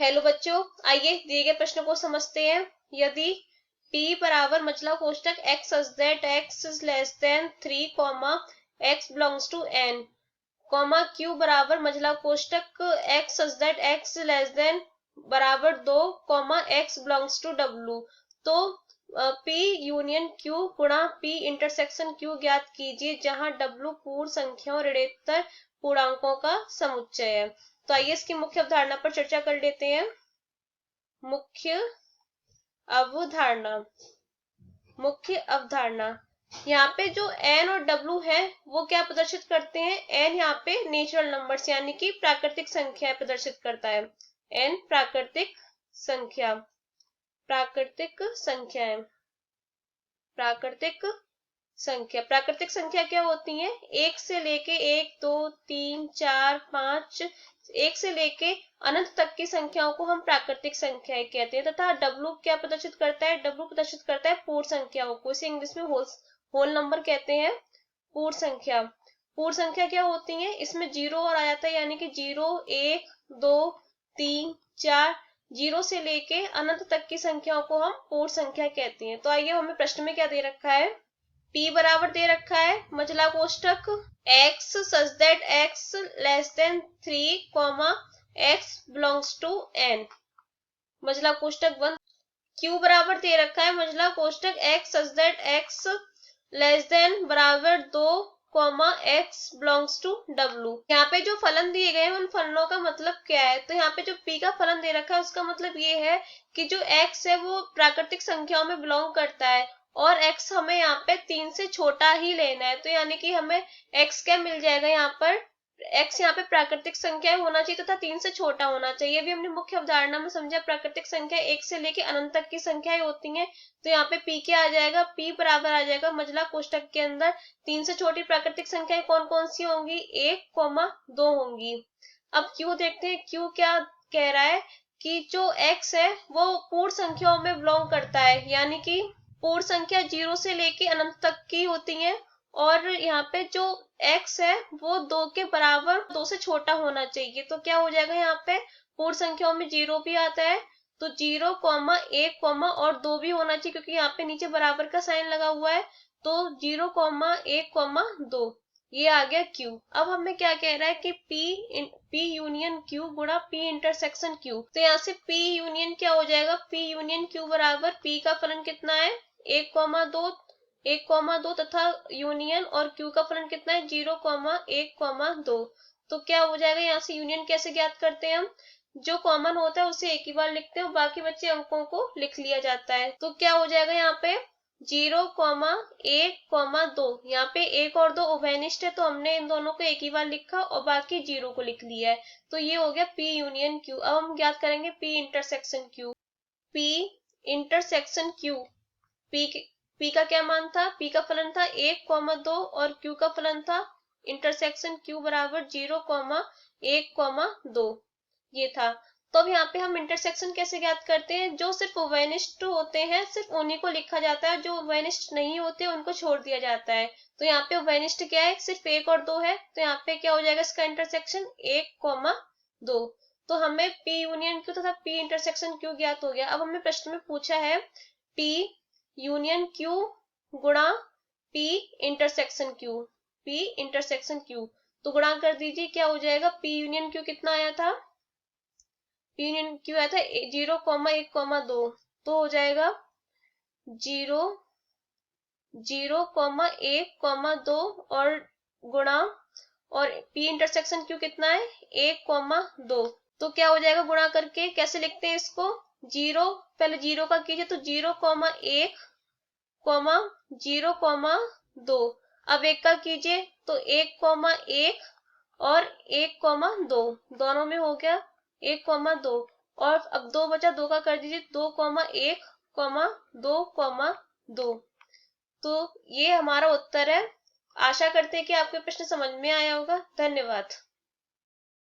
Hello बच्चों, आइए दिए गए प्रश्न को समझते हैं। यदि p बराबर मचला कोष्टक x such that x is less than 3, x belongs to n, q बराबर मचला कोष्टक x such that x less than बराबर 2, x belongs to w, तो p यूनियन q गुणा p इंटरसेक्शन q ज्ञात कीजिए जहां w पूर्ण संख्याओं ऋणेतर पूर्णांकों का समुच्चय है। तो आइए इसकी मुख्य अवधारणा पर चर्चा कर लेते हैं। मुख्य अवधारणा, मुख्य अवधारणा, यहाँ पे जो n और w है वो क्या प्रदर्शित करते हैं? n यहाँ पे नेचुरल नंबर्स यानी कि प्राकृतिक संख्या प्रदर्शित करता है। n प्राकृतिक संख्या, प्राकृतिक संख्या है, प्राकृतिक संख्या। प्राकृतिक संख्या क्या होती है? एक से लेके 1, 2, 3, 4, 5, एक से लेके अनंत तक की संख्याओं को हम प्राकृतिक संख्याएं कहते हैं। तथा W क्या प्रदर्शित करता है? W प्रदर्शित करता है पूर्ण संख्याओं को, इसे इंग्लिश में होल नंबर कहते हैं। पूर्ण संख्या, पूर्ण संख्या क्या होती है? इसमें जीरो और आ जाता है यानी कि 0, 1, 2, 3, 4, जीरो से लेके अनंत तक की संख्याओं को हम पूर्ण संख्या कहते हैं। तो आइए हमें प्रश्न में क्या दे रखा है? p बराबर दे रखा है मचला कोष्टक x such that x less than 3, x belongs to n, मचला कोष्टक 1। q बराबर दे रखा है मचला कोष्टक x such that x less than बराबर 2, x belongs to w। यहाँ पे जो फलन दिए गए हैं उन फलनों का मतलब क्या है? तो यहाँ पे जो p का फलन दे रखा है उसका मतलब ये है कि जो x है वो प्राकृतिक संख्याओं में बिलोंग करता है और x हमें यहाँ पे 3 से छोटा ही लेना है। तो यानी कि हमें x क्या मिल जाएगा? यहाँ पर x यहाँ पे प्राकृतिक संख्या होना चाहिए तथा 3 से छोटा होना चाहिए। अभी हमने मुख्य अवधारणा में समझा प्राकृतिक संख्या 1 से लेके अनंत तक की संख्याएं होती हैं। तो यहाँ पे p क्या आ जाएगा? p बराबर आ जाएगा मचला कोष्टक के अंदर 3 से छोटी प्राकृतिक संख्याएं कौन कौन सी होंगी? 1, 2 होंगी। अब q देखते हैं, q क्या कह रहा है कि जो x है वो पूर्ण संख्याओं में बिलोंग करता है, यानी कि पूर्ण संख्या 0 से लेके अनंत तक की होती है और यहाँ पे जो x है वो 2 के बराबर 2 से छोटा होना चाहिए। तो क्या हो जाएगा? यहाँ पे पूर्ण संख्याओं में 0 भी आता है तो 0, 1, और 2 भी होना चाहिए क्योंकि यहाँ पे नीचे बराबर का साइन लगा हुआ है। तो 0, 1, 2, ये आ गया q। अब हमें क्या कह रहा है कि p यूनियन q गुणा p इंटरसेक्शन q। तो यहाँ से p यूनियन क्या हो जाएगा? p यूनियन q बराबर p का फलन कितना है? 1, 2 तथा यूनियन और q का फलन कितना है? 0, 1, 2। तो क्या हो जाएगा? यहाँ से यूनियन कैसे ज्ञात करते हैं हम? जो कॉमन होता है उसे एक ही बार लिखते हैं और बाकी बचे अंकों को लिख लिया जाता है। तो क्या हो जाएगा? यहाँ पे 0, 1, 2, यहाँ पे 1 और 2 उभयनिष्ठ है तो हमने इन दोनों को एक ही बार लिखा और बाकी 0 को लिख लिया है। तो ये हो गया p यूनियन q। अब हम ज्ञात करेंगे p intersection q। p intersection q, p का क्या मान था? p का फलन था 1, 2 और q का फलन था इंटरसेक्शन q बराबर 0, 1, 2, ये था। तो अब यहाँ पे हम इंटरसेक्शन कैसे ज्ञात करते हैं? जो सिर्फ उभयनिष्ठ होते हैं सिर्फ उन्हीं को लिखा जाता है, जो उभयनिष्ठ नहीं होते उनको छोड़ दिया जाता है। तो यहाँ पे उभयनिष्ठ क्या है? सिर्फ 1 और 2 है तो यहाँ पे क्या हो जाएगा इसका इंटरसेक्शन? 1, 2। तो हमें p यूनियन q तथा p इंटरसेक्शन q ज्ञात हो गया। अब हमें प्रश्न में पूछा है p यूनियन q गुणा p intersection q, p intersection q। तो गुणा कर दीजिए, क्या हो जाएगा? p यूनियन q कितना आया था? p यूनियन q आया था 0, 1, 2। तो हो जाएगा 0, 0, 1, 2 और गुणा और p इंटरसेक्शन q कितना है? 1, 2। तो क्या हो जाएगा गुणा करके? कैसे लिखते हैं इसको? 0 पहले 0 का कीजिए तो 0, 1, 0, 2। अब 1 का कीजिए तो 1, 1 और 1, 2 दोनों में हो गया 1, 2 और अब 2 बचा, 2 का कर दीजिए 2, 1, 2, 2। तो ये हमारा उत्तर है। आशा करते हैं कि आपके प्रश्न समझ में आया होगा। धन्यवाद।